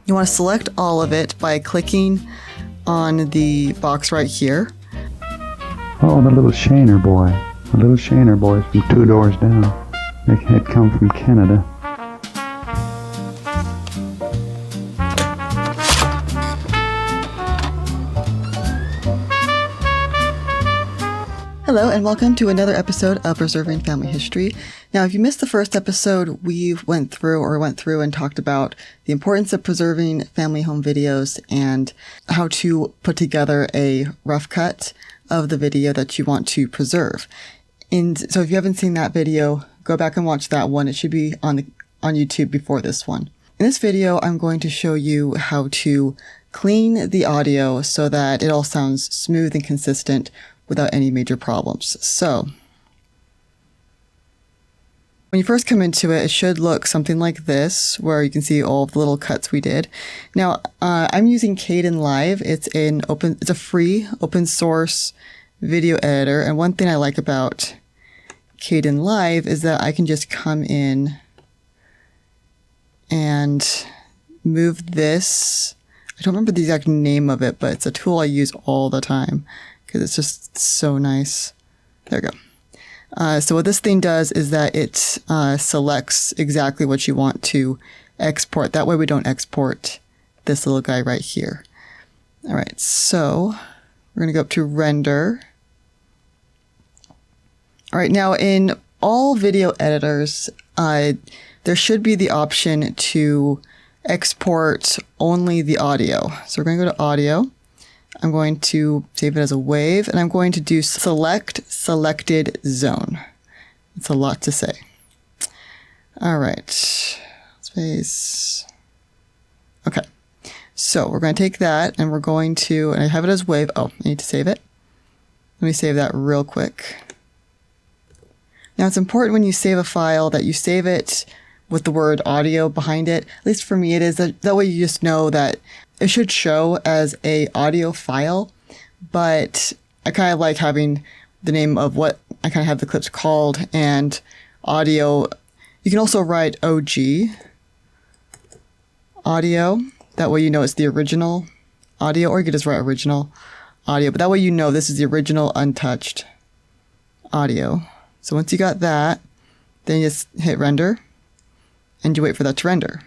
You want to select all of it by clicking on the box right here. Oh, the little Shaner boy. The little Shaner boy from 2 doors down. They had come from Canada. Hello and welcome to another episode of Preserving Family History. Now, if you missed the first episode, we went through and talked about the importance of preserving family home videos and how to put together a rough cut of the video that you want to preserve. And so if you haven't seen that video, go back and watch that one. It should be on YouTube before this one. In this video, I'm going to show you how to clean the audio so that it all sounds smooth and consistent without any major problems. So when you first come into it, it should look something like this, where you can see all of the little cuts we did. Now, I'm using Kdenlive. It's a free open source video editor. And one thing I like about Kdenlive is that I can just come in and move this. I don't remember the exact name of it, but it's a tool I use all the time because it's just so nice. There we go. So what this thing does is that it selects exactly what you want to export. That way we don't export this little guy right here. All right, so we're going to go up to render. All right, now in all video editors, there should be the option to export only the audio. So we're going to go to audio. I'm going to save it as a wave, and I'm going to do select selected zone. It's a lot to say. All right, space. Okay, so we're going to take that, and we're going to, and I have it as wave. Oh, I need to save it. Let me save that real quick. Now, it's important when you save a file that you save it with the word audio behind it. At least for me it is. That way you just know that it should show as a audio file, but I kind of like having the name of what I kind of have the clips called and audio. You can also write OG, audio. That way you know it's the original audio, or you could just write original audio, but that way you know this is the original untouched audio. So once you got that, then you just hit render and you wait for that to render.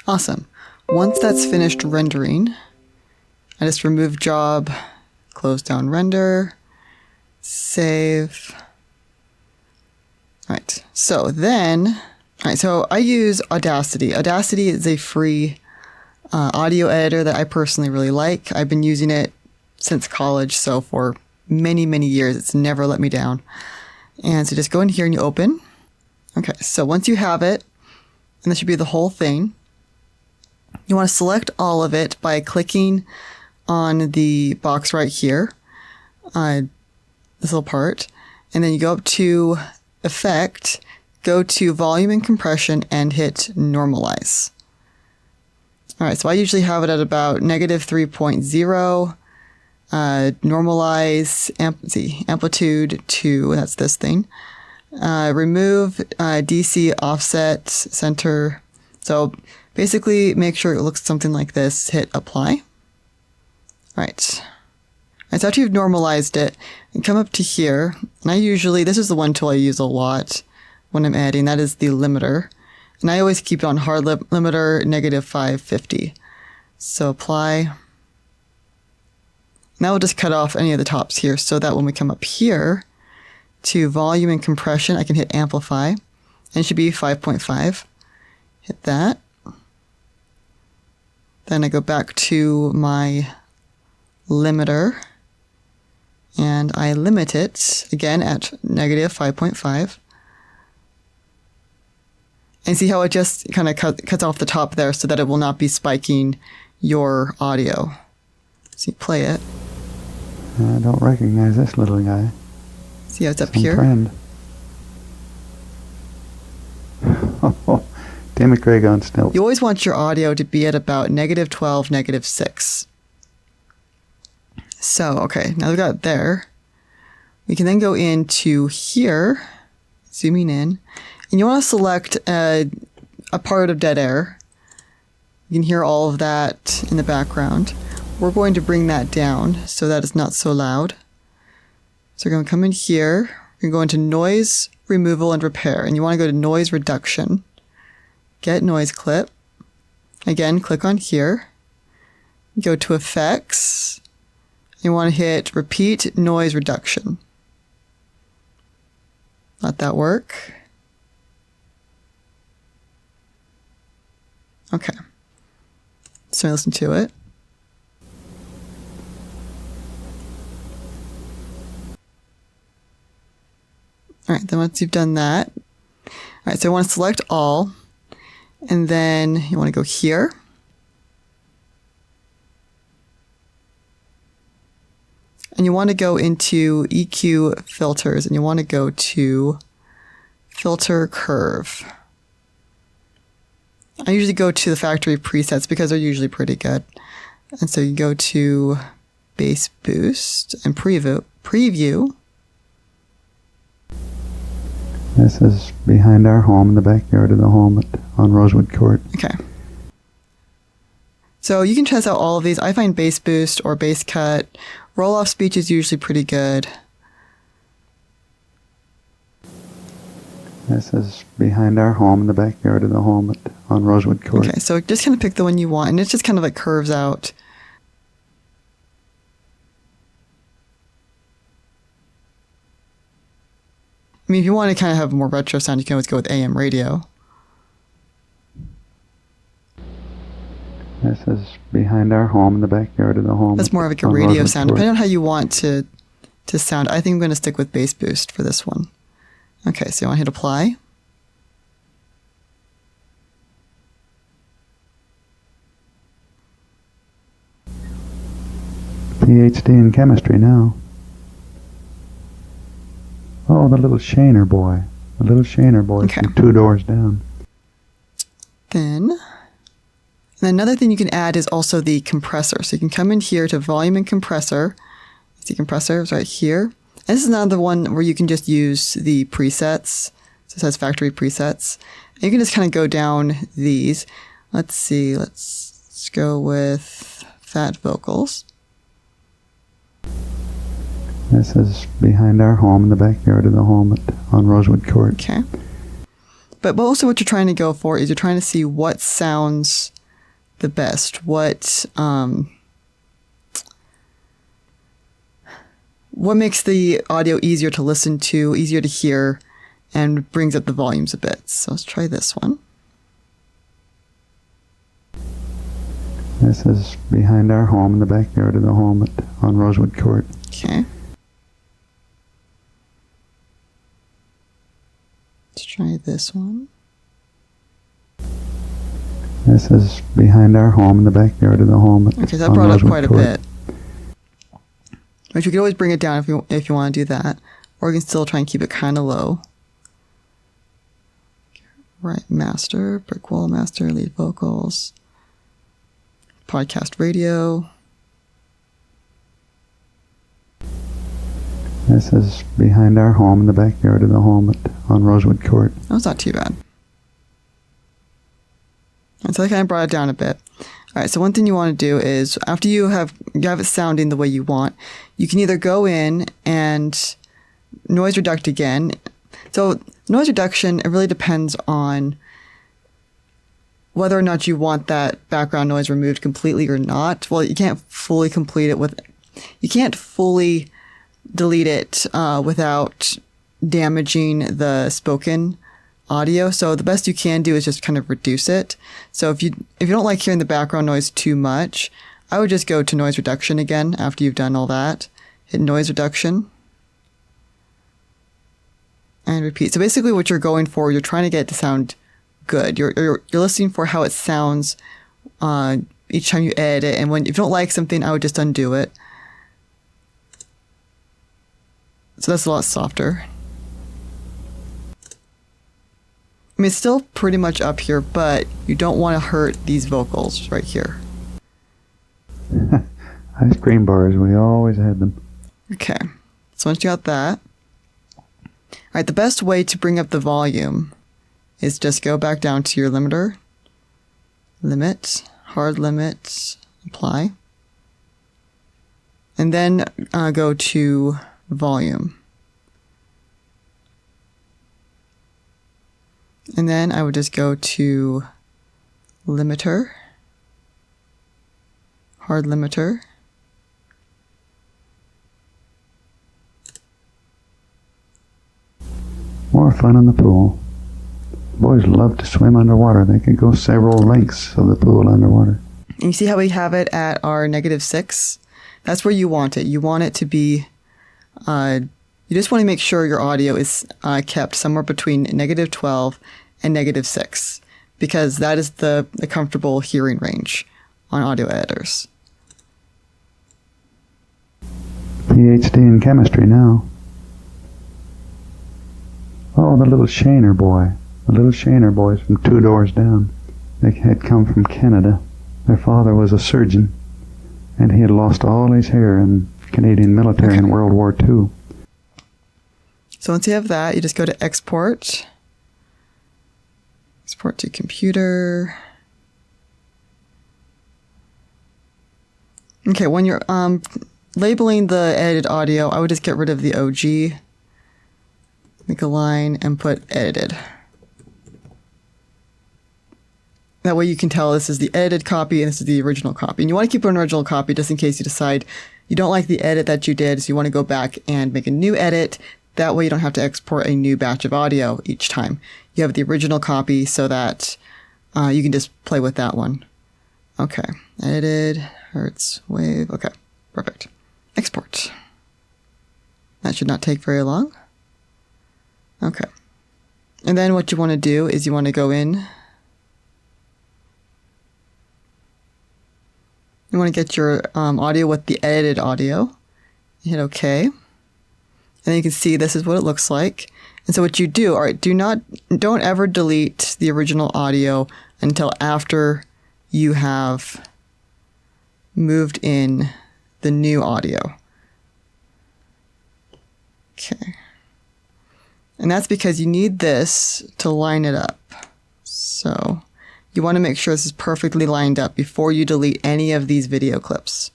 Awesome. Once that's finished rendering, I just remove job, close down render, save. All right. So I use Audacity. Audacity is a free audio editor that I personally really like. I've been using it since college, so for many, many years, it's never let me down. And so just go in here and you open. Okay, so once you have it, and this should be the whole thing, you want to select all of it by clicking on the box right here, this little part, and then you go up to Effect, go to Volume and Compression, and hit Normalize. All right, so I usually have it at about -3.0, normalize, amplitude 2, that's this thing. Remove DC offset center. So basically make sure it looks something like this, hit apply. All right. And so after you've normalized it, and come up to here, and this is the one tool I use a lot when I'm editing, that is the limiter. And I always keep it on hard limiter, -550. So apply. Now we'll just cut off any of the tops here so that when we come up here to volume and compression, I can hit amplify, and it should be 5.5. Hit that. Then I go back to my limiter and I limit it again at -5.5. And see how it just kind of cuts off the top there so that it will not be spiking your audio. So you play it. I don't recognize this little guy. See how it's up here? Friend. Dan McCraig on stilts. You always want your audio to be at about -12, -6. So, okay, now we got it there. We can then go into here, zooming in, and you want to select a part of dead air. You can hear all of that in the background. We're going to bring that down so that it's not so loud. So we're going to come in here. We're going to go into noise removal and repair, and you want to go to noise reduction. Get noise clip. Again, click on here. Go to effects. You want to hit repeat noise reduction. Let that work. Okay. So listen to it. All right, then once you've done that, all right, so I want to select all, and then you want to go here. And you want to go into EQ filters, and you want to go to filter curve. I usually go to the factory presets because they're usually pretty good. And so you go to bass boost and preview. This is behind our home in the backyard of the home on Rosewood Court. Okay. So you can test out all of these. I find bass boost or bass cut. Roll off speech is usually pretty good. This is behind our home in the backyard of the home on Rosewood Court. Okay, so just kind of pick the one you want, and it just kind of like curves out. I mean, if you want to kind of have more retro sound, you can always go with AM radio. This is behind our home in the backyard of the home. That's more like a radio sound, depending on how you want to sound. I think I'm going to stick with bass boost for this one. Okay, so you want to hit apply. PhD in chemistry now. Oh, the little Shaner boy. The little Shaner boy from 2 doors down. Then another thing you can add is also the compressor. So you can come in here to volume and compressor. See, compressor is right here. And this is another one where you can just use the presets. So it says factory presets. And you can just kind of go down these. Let's see. Let's go with fat vocals. This is behind our home in the backyard of the home on Rosewood Court. Okay. But also what you're trying to go for is you're trying to see what sounds the best. What makes the audio easier to listen to, easier to hear, and brings up the volumes a bit. So let's try this one. This is behind our home in the backyard of the home on Rosewood Court. Okay. Let's try this one. This is behind our home in the backyard of the home. Okay, that brought up quite a bit. But you could always bring it down if you want to do that. Or you can still try and keep it kind of low. Right, master, brick wall master, lead vocals, podcast radio. This is behind our home in the backyard of the home on Rosewood Court. That was not too bad. And so I kind of brought it down a bit. All right, so one thing you want to do is after you have it sounding the way you want, you can either go in and noise reduct again. So noise reduction, it really depends on whether or not you want that background noise removed completely or not. Well, you can't fully delete it without damaging the spoken audio. So the best you can do is just kind of reduce it. So if you don't like hearing the background noise too much, I would just go to noise reduction again after you've done all that. Hit noise reduction. And repeat. So basically what you're going for, you're trying to get it to sound good. You're listening for how it sounds each time you edit it. And if you don't like something, I would just undo it. So that's a lot softer. I mean, it's still pretty much up here, but you don't want to hurt these vocals right here. Ice cream bars, we always had them. Okay. So So once you got that, all right, the best way to bring up the volume is just go back down to your limiter, limit, hard limit, apply, and then go to volume. And then I would just go to limiter, hard limiter, more fun in the pool. Boys love to swim underwater. They can go several lengths of the pool underwater. And you see how we have it at our -6? That's where you want it. You want it to be, you just want to make sure your audio is kept somewhere between -12 and -6, because that is the comfortable hearing range on audio editors. PhD in chemistry now. Oh, the little Shaner boy. The little Shaner boys from 2 doors down. They had come from Canada. Their father was a surgeon, and he had lost all his hair in Canadian military in World War II. So once you have that, you just go to export. Export to computer. Okay, when you're labeling the edited audio, I would just get rid of the OG. Make a line and put edited. That way you can tell this is the edited copy and this is the original copy. And you want to keep an original copy just in case you decide you don't like the edit that you did, so you want to go back and make a new edit. That way you don't have to export a new batch of audio each time. You have the original copy so that you can just play with that one. Okay, edited, hertz, wave, okay, perfect. Export. That should not take very long. Okay. And then what you want to do is you want to go in. You want to get your audio with the edited audio. Hit OK. And then you can see this is what it looks like. And so what you do, all right, don't ever delete the original audio until after you have moved in the new audio. Okay. And that's because you need this to line it up. So you want to make sure this is perfectly lined up before you delete any of these video clips.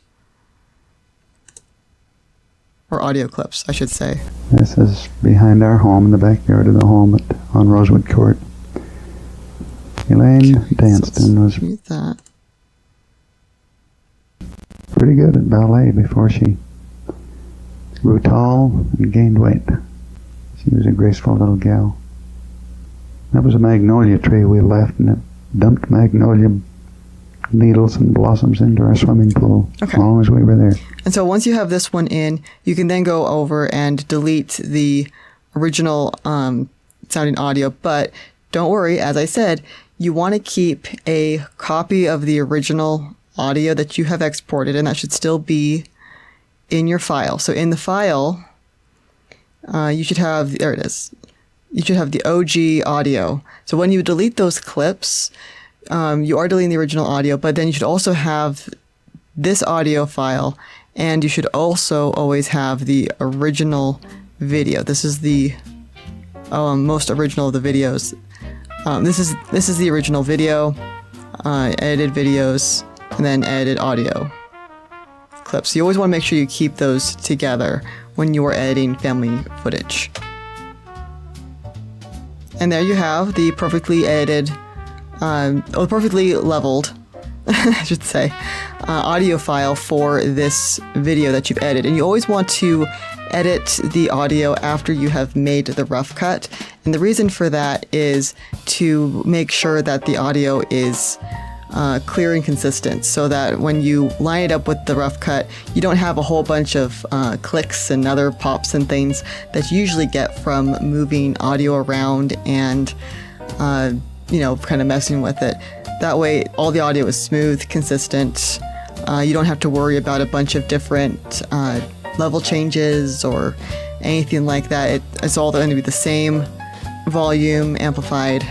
Or audio clips, I should say. This is behind our home, in the backyard of the home on Rosewood Court. Elaine Danston was that. pretty good at ballet before she grew tall and gained weight. She was a graceful little gal. That was a magnolia tree we left, and it dumped magnolia needles and blossoms into our swimming pool as long as we were there. And so once you have this one in, you can then go over and delete the original sounding audio. But don't worry, as I said, you want to keep a copy of the original audio that you have exported, and that should still be in your file. So in the file, you should have, there it is. You should have the OG audio. So when you delete those clips, you are deleting the original audio, but then you should also have this audio file, and you should also always have the original video. This is the most original of the videos. This is the original video, edited videos, and then edited audio clips. So you always want to make sure you keep those together when you are editing family footage. And there you have the perfectly edited, perfectly leveled, I should say, audio file for this video that you've edited. And you always want to edit the audio after you have made the rough cut. And the reason for that is to make sure that the audio is clear and consistent, so that when you line it up with the rough cut, you don't have a whole bunch of clicks and other pops and things that you usually get from moving audio around and, kind of messing with it. That way, all the audio is smooth, consistent. You don't have to worry about a bunch of different level changes or anything like that. It's all going to be the same volume, amplified,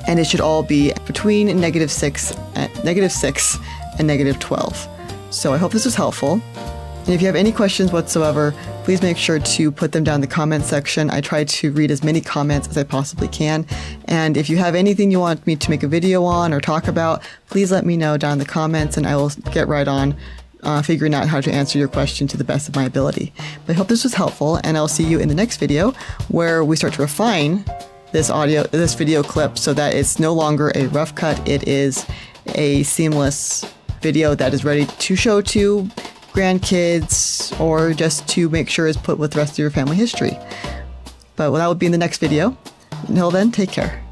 and it should all be between -6 and -12. So I hope this was helpful. And if you have any questions whatsoever, please make sure to put them down in the comment section. I try to read as many comments as I possibly can. And if you have anything you want me to make a video on or talk about, please let me know down in the comments and I will get right on figuring out how to answer your question to the best of my ability. But I hope this was helpful, and I'll see you in the next video where we start to refine this video clip so that it's no longer a rough cut. It is a seamless video that is ready to show to grandkids or just to make sure is put with the rest of your family history. But that will be in the next video. Until then, take care.